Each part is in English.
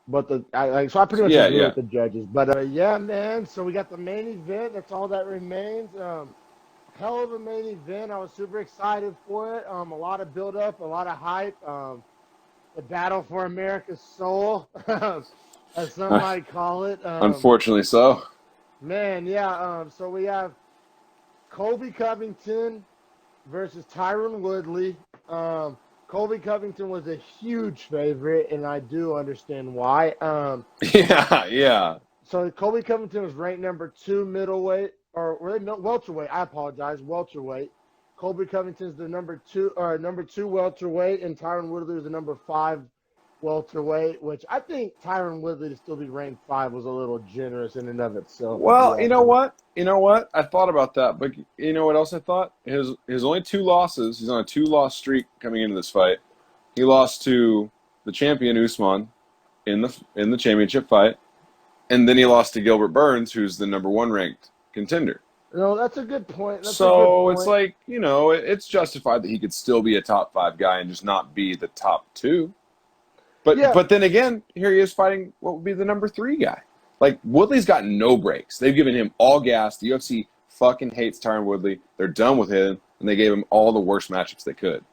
But so I pretty much Yeah, agree yeah. with the judges. But yeah, man. So we got the main event. That's all that remains. Hell of a main event. I was super excited for it. A lot of build up, a lot of hype. The battle for America's soul, as some might call it. Unfortunately so. Man, yeah. So we have Colby Covington versus Tyron Woodley. Colby Covington was a huge favorite, and I do understand why. Yeah, yeah. So Colby Covington was ranked number 2 middleweight, or were they welterweight? I apologize, welterweight. Colby Covington's the number 2 welterweight, and Tyron Woodley was the number 5 welterweight. Which I think Tyron Woodley to still be ranked 5 was a little generous in and of itself, if you Well, you ask know me. what? You know what? I thought about that, but you know what else I thought? His only 2 losses. He's on a 2-loss streak coming into this fight. He lost to the champion Usman in the championship fight, and then he lost to Gilbert Burns, who's the number 1 ranked contender. No, that's a good point. That's a good So it's point. like, it's justified that he could still be a top 5 guy and just not be the top 2. But Yeah, but then again, here he is fighting what would be the number 3 guy. Like, Woodley's got no breaks. They've given him all gas. The UFC fucking hates Tyron Woodley. They're done with him, and they gave him all the worst matchups they could.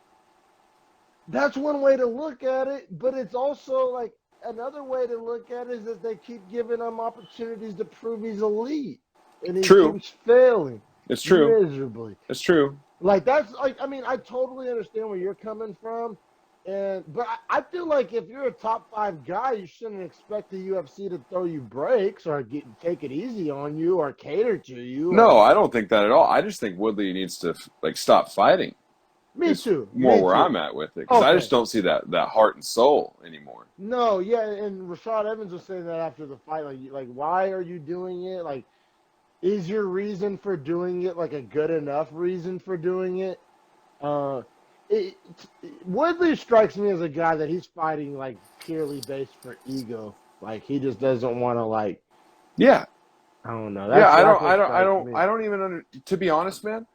that's one way to look at it, but it's also like another way to look at it is that they keep giving him opportunities to prove he's elite, and he True. keeps failing It's true. miserably. It's true. Like that's like I mean I totally understand where you're coming from, but I feel like if you're a top 5 guy, you shouldn't expect the UFC to throw you breaks or take it easy on you or cater to you. No, I don't think that at all. I just think Woodley needs to stop fighting. Me Is too. more Me where too. I'm at with it, because I Okay. just don't see that heart and soul anymore. No, yeah, and Rashad Evans was saying that after the fight, like why are you doing it? Like, is your reason for doing it like a good enough reason for doing it? Uh, it, Woodley strikes me as a guy that he's fighting like purely based for ego. Like he just doesn't want to like Yeah, I don't know. yeah. That's what strikes me. I don't even to be honest, man.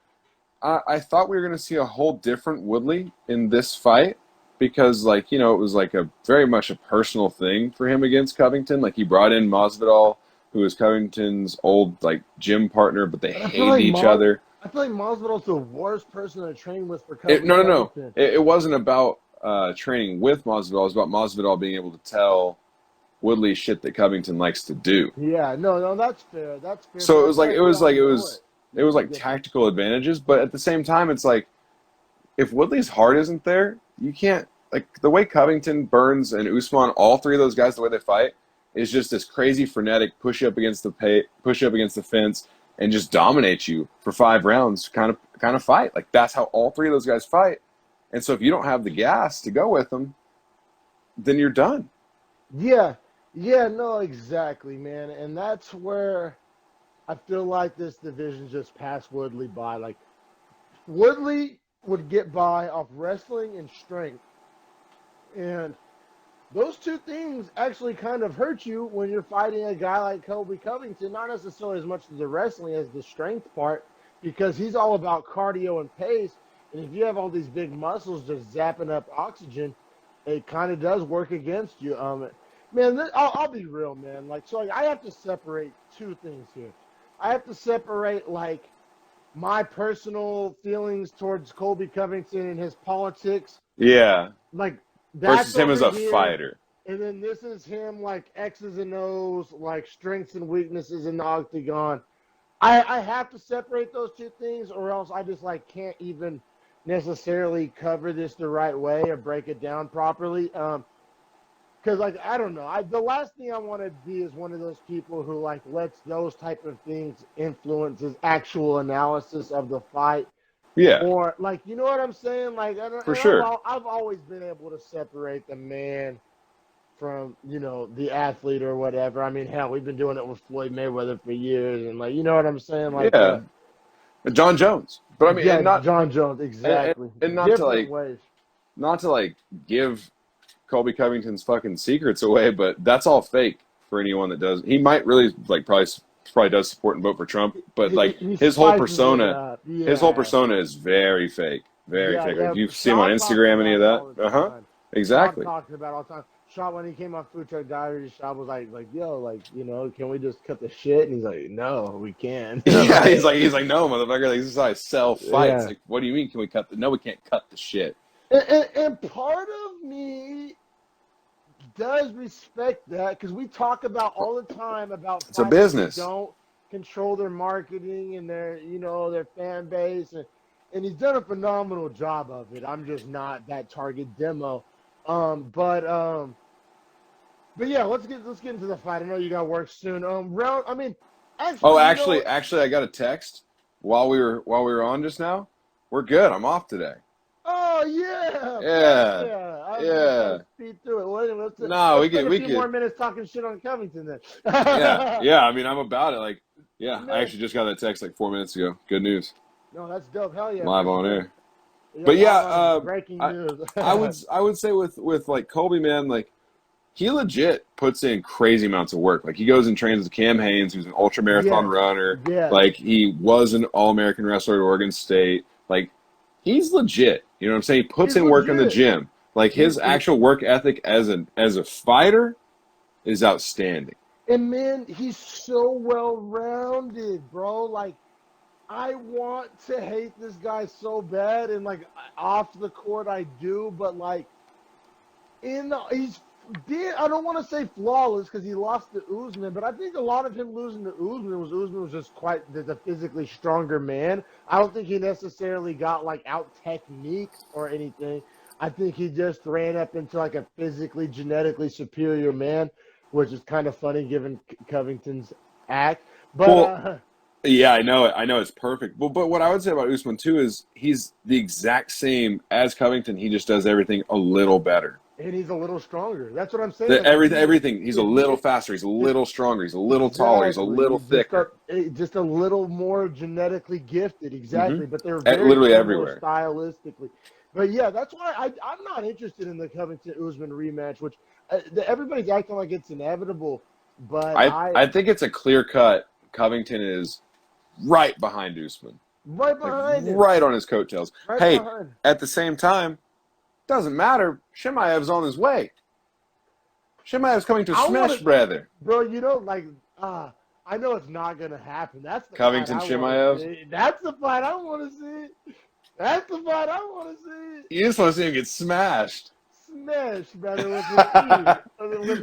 I thought we were going to see a whole different Woodley in this fight because, like, it was like a very much a personal thing for him against Covington. Like, he brought in Masvidal, who was Covington's old, like, gym partner, but they But I feel hated like each other. Masvidal's the worst person to train with for No, no, no. Covington. It wasn't about training with Masvidal. It was about Masvidal being able to tell Woodley shit that Covington likes to do. Yeah, no, that's fair. That's fair. So But it I was feel like like we all know it was like it. tactical advantages, but at the same time, it's like if Woodley's heart isn't there, you can't like the way Covington, Burns, and Usman, all 3 of those guys, the way they fight is just this crazy frenetic push up against the fence, and just dominate you for 5 rounds kind of fight. Like that's how all 3 of those guys fight. And so if you don't have the gas to go with them, then you're done. Yeah, yeah, no, exactly, man. And that's where I feel like this division just passed Woodley by. Like, Woodley would get by off wrestling and strength. And those 2 things actually kind of hurt you when you're fighting a guy like Colby Covington, not necessarily as much as the wrestling as the strength part, because he's all about cardio and pace. And if you have all these big muscles just zapping up oxygen, it kind of does work against you. Man, I'll be real, man. Like, I have to separate 2 things here. I have to separate like my personal feelings towards Colby Covington and his politics. Yeah. Like that's Versus him as over a here. fighter. And then this is him like X's and O's, like strengths and weaknesses in the octagon. I have to separate those 2 things, or else I just like can't even necessarily cover this the right way or break it down properly. Because like I don't know, the last thing I want to be is one of those people who like lets those type of things influence his actual analysis of the fight. Yeah, Or like, you know what I'm saying? Like, for sure. I've always been able to separate the man from the athlete or whatever. I mean, hell, we've been doing it with Floyd Mayweather for years, and like, you know what I'm saying? Like, Yeah. John Jones. But I mean, yeah, John Jones, exactly. and Different ways. not to like give Colby Covington's fucking secrets away, but that's all fake for anyone that does. He might really like probably does support and vote for Trump, but like He his whole spices it persona, up. his whole Yeah. persona is very fake, very Yeah, fake. yeah. Like, you see him on Sean talks Instagram, any about of it all that? the Uh huh. time. Sean Exactly. talks about it all the time. shop when he came on Food Truck Diaries shop was like, yo, like, can we just cut the shit? And he's like, no, we can't. Yeah, he's like, no, motherfucker. Like, this is how I sell fights. Yeah. Like, what do you mean? Can we cut no, we can't cut the shit. And part of me does respect that because we talk about all the time about It's a fighters business. who don't control their marketing and their fan base, and he's done a phenomenal job of it. I'm just not that target demo. But yeah, let's get into the fight. I know you got work soon. Actually, I got a text while we were on just now. We're good. I'm off today. Oh yeah. Yeah. Speed through it. Well, we spend could. a few more minutes talking shit on Covington then. Yeah. I mean, I'm about it. Like, yeah, I actually just got that text like 4 minutes ago. Good news. No, that's dope. Hell yeah. Live on air. But yeah, breaking news. I would say with like Colby, man, like he legit puts in crazy amounts of work. Like he goes and trains with Cam Hanes, who's an ultra marathon runner. Yeah. Like he was an All-American wrestler at Oregon State. Like he's legit. You know what I'm saying? He puts in work in the gym. Like his actual work ethic as a fighter is outstanding. And man, he's so well-rounded, bro. Like I want to hate this guy so bad, and like off the court I do, but like I don't want to say flawless because he lost to Usman, but I think a lot of him losing to Usman was just quite the physically stronger man. I don't think he necessarily got like out technique or anything. I think he just ran up into like a physically, genetically superior man, which is kind of funny given Covington's act. But yeah, I know it. I know it's perfect. But what I would say about Usman too is he's the exact same as Covington. He just does everything a little better. And he's a little stronger. That's what I'm saying. Everything. He's a little faster. He's a little stronger. He's a little taller. He's a little thicker. Just a little more genetically gifted. Exactly. Mm-hmm. But they're very literally everywhere stylistically. But yeah, that's why I'm not interested in the Covington Usman rematch, which everybody's acting like it's inevitable. But I think it's a clear cut. Covington is right behind Usman. Right behind him. Right on his coattails. Right behind. At the same time, doesn't matter. Chimaev's on his way. Chimaev's coming to smash, brother. Bro, I know it's not going to happen. That's the Covington Chimaev. That's the fight I want to see. That's the fight I want to see. You just want to see him get smashed. Smash, brother, with an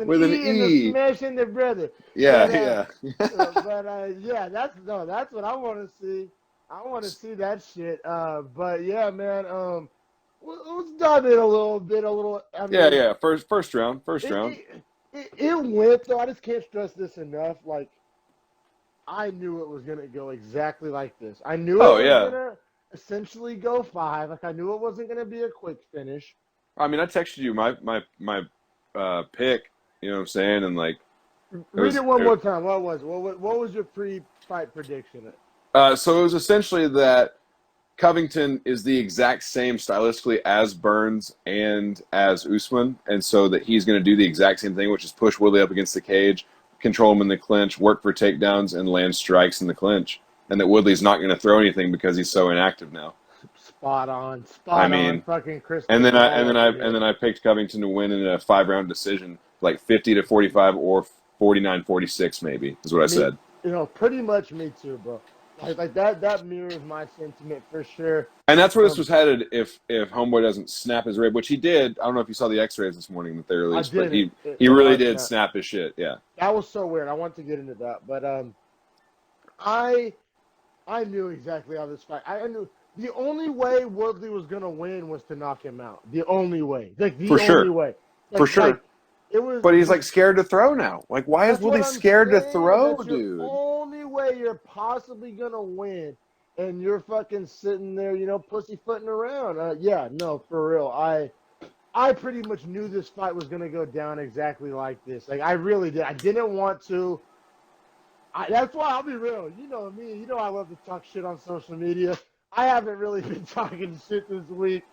E. with an E. Smash in the brother. Yeah. Yeah, that's what I want to see. I want to see that shit. But yeah, man. Let's dive in a little bit. Yeah. First round. It went though. I just can't stress this enough. Like, I knew it was gonna go exactly like this. I knew it was gonna essentially go 5. Like, I knew it wasn't gonna be a quick finish. I mean, I texted you my pick. You know what I'm saying? And like, read it one more time. What was your pre-fight prediction? So it was essentially that Covington is the exact same stylistically as Burns and as Usman, and so that he's going to do the exact same thing, which is push Woodley up against the cage, control him in the clinch, work for takedowns, and land strikes in the clinch, and that Woodley's not going to throw anything because he's so inactive now. Spot on, fucking Chris. And then I picked Covington to win in a 5-round decision, like 50-45 or 49-46, maybe is what I said. Pretty much me too, bro. Like that mirrors my sentiment for sure. And that's where this was headed if Homeboy doesn't snap his rib, which he did. I don't know if you saw the X-rays this morning that they released, but he really did snap his shit. Yeah, that was so weird. I want to get into that, but I knew exactly how this fight. I knew the only way Woodley was gonna win was to knock him out. The only way, only way, for sure. Like, it was, but he's like scared to throw now. Like, why is Woodley scared to throw, dude? The only way you're possibly gonna win, and you're fucking sitting there, pussyfooting around. For real. I pretty much knew this fight was gonna go down exactly like this. Like, I really did. I didn't want to. That's why I'll be real. You know me. You know I love to talk shit on social media. I haven't really been talking shit this week,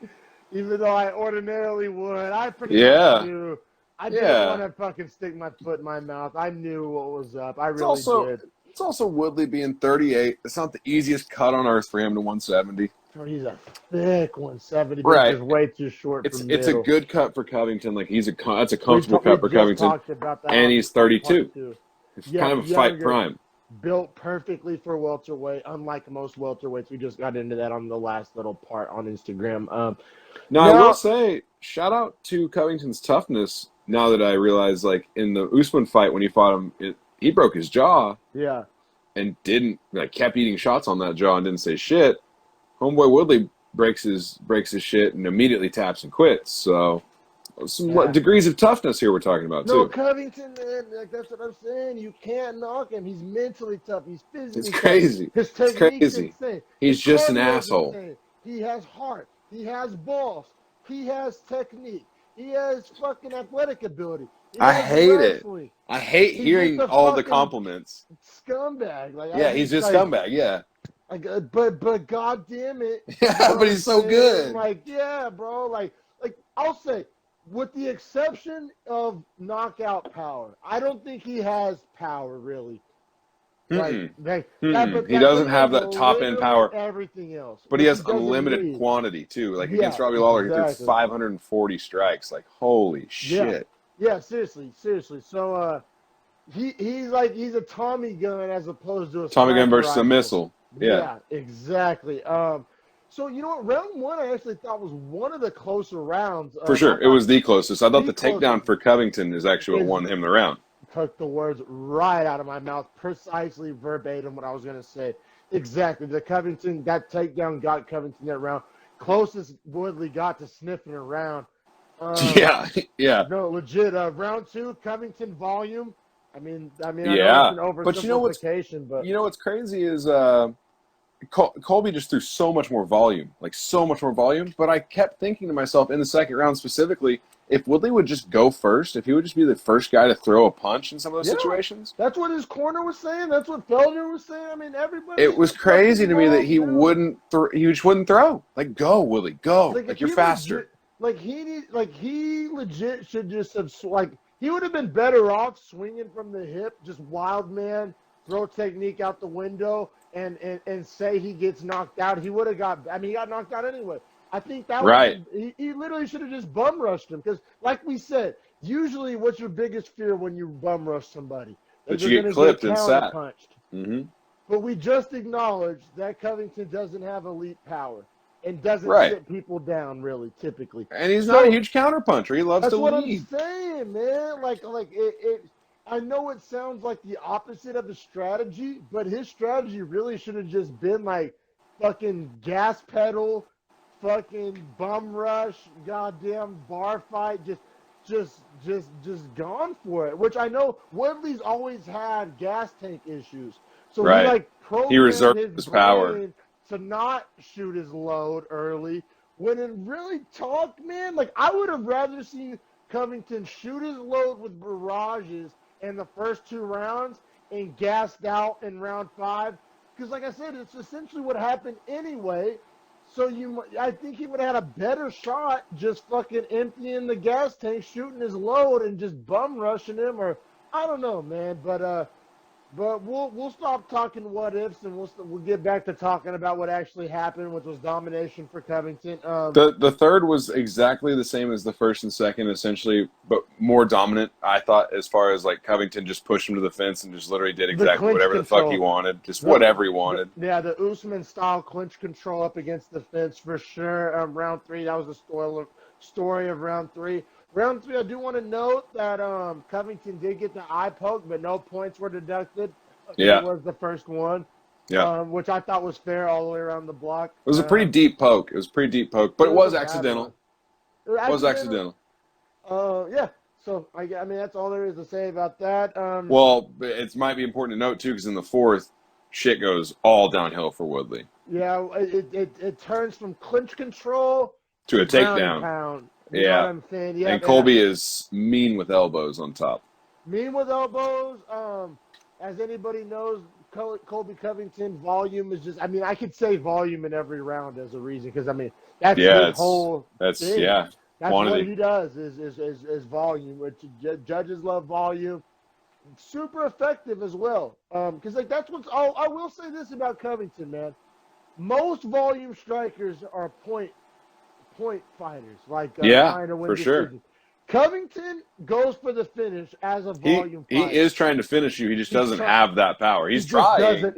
even though I ordinarily would. I pretty much knew. I didn't want to fucking stick my foot in my mouth. I knew what was up. I really did. It's also Woodley being 38. It's not the easiest cut on earth for him to 170. He's a thick 170, but Right. just way too short for It's a middle. good cut for Covington. Like that's a comfortable We cut for just Covington, talked about that and he's on part 32. two. It's kind Yep, of a fight younger, prime. built perfectly for welterweight, unlike most welterweights. We just got into that on the last little part on Instagram. Now I will Now, say, shout out to Covington's toughness. Now that I realize, like in the Usman fight when he fought him, he broke his jaw yeah, and didn't like kept eating shots on that jaw and didn't say shit. Homeboy Woodley breaks his shit and immediately taps and quits. So some yeah. degrees of toughness here we're talking about No, too. Covington, man, like that's what I'm saying. You can't knock him. He's mentally tough. He's It's physically tough. crazy. His It's technique's crazy. insane. He's His just an cardio's asshole. insane. He has heart. He has balls. He has technique. He has fucking athletic ability. He I has hate it. wrestling. I hate He's just hearing a all the fucking compliments. scumbag. Like I Yeah, he's just just scumbag. Yeah. but god damn it, you Yeah, know but what I'm he's so saying? good. Like, yeah, bro. Like I'll say, with the exception of knockout power, I don't think he has power really. Like, Mm-mm. that, He but doesn't he have has that top end literally power, everything else, but he which he has doesn't unlimited need. quantity too. Like Yeah, against Robbie Lawler, he threw exactly. 540 strikes. Like holy Yeah, shit. yeah. Seriously. So, he's a Tommy gun as opposed to a Tommy gun sniper versus a rifle. missile. Yeah, Yeah, exactly. So you know what? Round one, I actually thought was one of the closer rounds. for I sure. It thought was the closest. I thought the the closest takedown for Covington is actually what is won him the round. took the words right out of my mouth, precisely verbatim what I was gonna say. Exactly. That takedown got Covington that round. Closest Woodley got to sniffing around. Yeah, yeah, No, legit. Round two, Covington volume. I know it's yeah. an But oversimplification, but what's crazy is Colby just threw so much more volume, like so much more volume. But I kept thinking to myself in the second round specifically, if Woodley would just go first, if he would just be the first guy to throw a punch in some of those yeah, situations, that's what his corner was saying. That's what Felder was saying. I mean, it everybody was fucking crazy to me that involved he knew. wouldn't. He just wouldn't throw. Like go, Woodley, go. Like if Like you're he faster. legit, he legit should just have he would have been better off swinging from the hip, just wild man, throw technique out the window, and say he gets knocked out. He would have got. I mean, he got knocked out anyway. I think that would have Right. been. He literally should have just bum rushed him because, like we said, usually what's your biggest fear when you bum rush somebody? That That you're you get going to get clipped and counter sat. punched. Mm-hmm. But we just acknowledged that Covington doesn't have elite power and doesn't Right. sit people down really typically. And he's not a So huge counterpuncher. He loves that's to what I'm lead. saying, man. Like I know it sounds like the opposite of the strategy, but his strategy really should have just been like fucking gas pedal, fucking bum rush, goddamn bar fight, just gone for it. Which I know Woodley's always had gas tank issues, so he Right. like He programmed reserved his his power. brain to not shoot his load early. When in really talk, man, like I would have rather seen Covington shoot his load with barrages in the first two rounds and gassed out in round five. Because, like I said, it's essentially what happened anyway. So I think he would have had a better shot just fucking emptying the gas tank, shooting his load, and just bum rushing him. Or I don't know, man. But we'll stop talking what ifs and we'll get back to talking about what actually happened, which was domination for Covington. The third was exactly the same as the first and second, essentially, but more dominant. I thought, as far as like Covington just pushed him to the fence and just literally did The exactly clinch whatever the fuck he control, wanted, just whatever he the wanted. yeah, the Usman style clinch control up against the fence for sure. Round three, that was the story of round three. Round three, I do want to note that Covington did get the eye poke, but no points were deducted. Yeah, It was the first one. yeah. Which I thought was fair all the way around the block. It was a pretty deep poke. It was a pretty deep poke, but It it was was a bad one. accidental. It was accidental. Yeah. So I mean that's all there is to say about that. Well, it might be important to note too, because in the fourth, shit goes all downhill for Woodley Yeah, it turns from clinch control to a ground and takedown. pound. You know what Yeah, I'm saying? Yeah. and Colby is mean with elbows on top. Mean with elbows. As anybody knows, Colby Covington volume is just. I mean, I could say volume in every round as a reason because I mean that's Yeah, his whole thing. yeah, That's quantity. what he does is volume, which judges love volume. Super effective as well. Because like that's what's. Oh, I will say this about Covington, man. most volume strikers are point fighters, like Yeah, trying to win for sure. decisions. Covington goes for the finish as a volume He fighter. is trying to finish you. He just He's doesn't trying. have that power. He He's just trying. doesn't.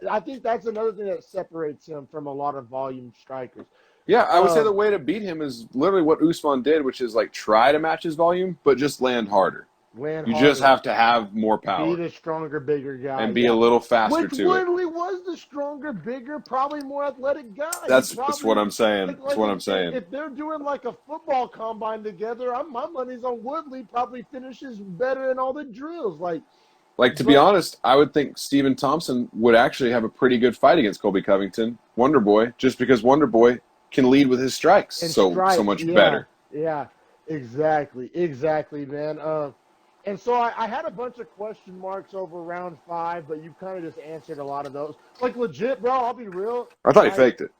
I think that's another thing that separates him from a lot of volume strikers. Yeah, I would say the Um, way to beat him is literally what Usman did, which is like try to match his volume, but just land harder. land You just harder, have to have more be power the stronger, bigger guy. and be a Yeah, little faster which to it. Woodley was the stronger, bigger, probably more athletic guy. He That's what probably I'm saying. That's like what I'm saying. if they're doing like a football combine together, my money's on Woodley. Probably finishes better in all the drills. Like, to be But honest, I would think Stephen Thompson would actually have a pretty good fight against Colby Covington, Wonder Boy, just because Wonder Boy can lead with his strikes and so strikes, much better. yeah, exactly, man. And so I had a bunch of question marks over round 5, but you kind of just answered a lot of those. Like legit, bro. I'll be real. I thought he Like faked it.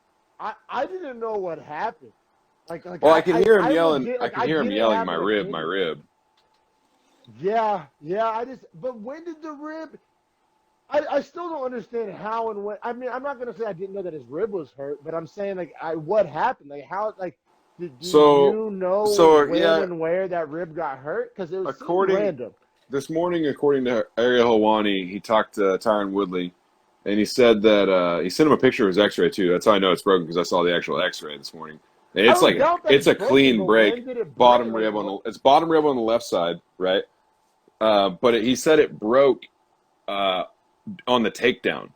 I didn't know what happened. Well, I can hear him yelling. Legit, I like can I hear him didn't yelling, have "My an rib, my opinion. rib." Yeah. But when did the rib? I still don't understand how and when. I mean, I'm not gonna say I didn't know that his rib was hurt, but I'm saying like what happened? Like how? Like do So, you know so when yeah. and where that rib got hurt? Because it was seemed According random. This morning, according to Ariel Helwani, he talked to Tyron Woodley, and he said that he sent him a picture of his X-ray too. That's how I know it's broken because I saw the actual X-ray this morning. And I it's don't like doubt that it's it's a broken, clean but break, when did it break? bottom Like rib it's bottom rib on the left side, right? He said it broke uh, on the takedown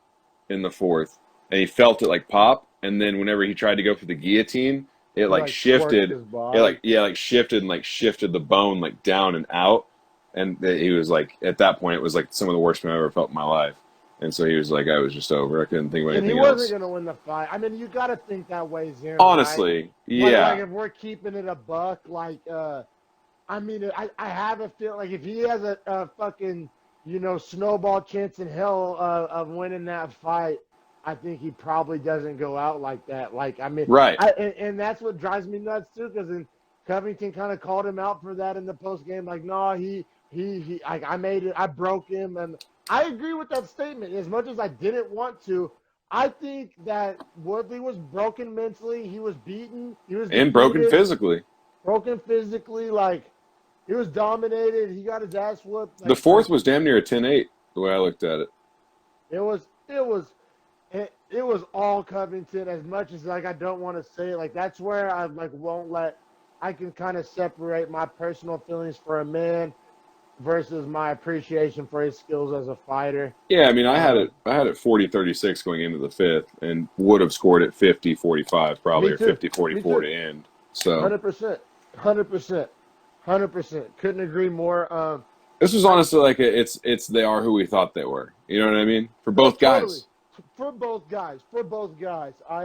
in the fourth, and he felt it like pop. And then whenever he tried to go for the guillotine, it he like like twerked shifted. his It body. like like shifted and like shifted the bone like down and out. And he was like, at that point, it was like some of the worst pain I've ever felt in my life. And so he was like, I was just over. I couldn't think of And he anything wasn't else. gonna win the fight. I mean, you got to think that way, Zim, right? Honestly, Like yeah. if we're keeping it a buck, I mean, I have a feel like if he has a fucking snowball chance in hell of winning that fight, I think he probably doesn't go out like that. Like I mean, Right. and that's what drives me nuts too, because Covington kind of called him out for that in the post game. Like, no, I made it, I broke him, and I agree with that statement. As much as I didn't want to, I think that Woodley was broken mentally. He was beaten. He was And broken defeated, physically. broken physically. Like he was dominated. He got his ass whooped. The fourth was damn near a 10-8, the way I looked at it. It was all Covington. As much as like I don't want to say it, like that's where I like won't let. I can kind of separate my personal feelings for a man versus my appreciation for his skills as a fighter. Yeah, I mean, I had Um, it 40-36 going into the fifth and would have scored it 50-45 probably, me or too. 50-44 to end. So 100%, 100%, 100%. Couldn't agree more. this was honestly like it's they are who we thought they were. You know what I mean? For No, both totally. guys. For both guys. I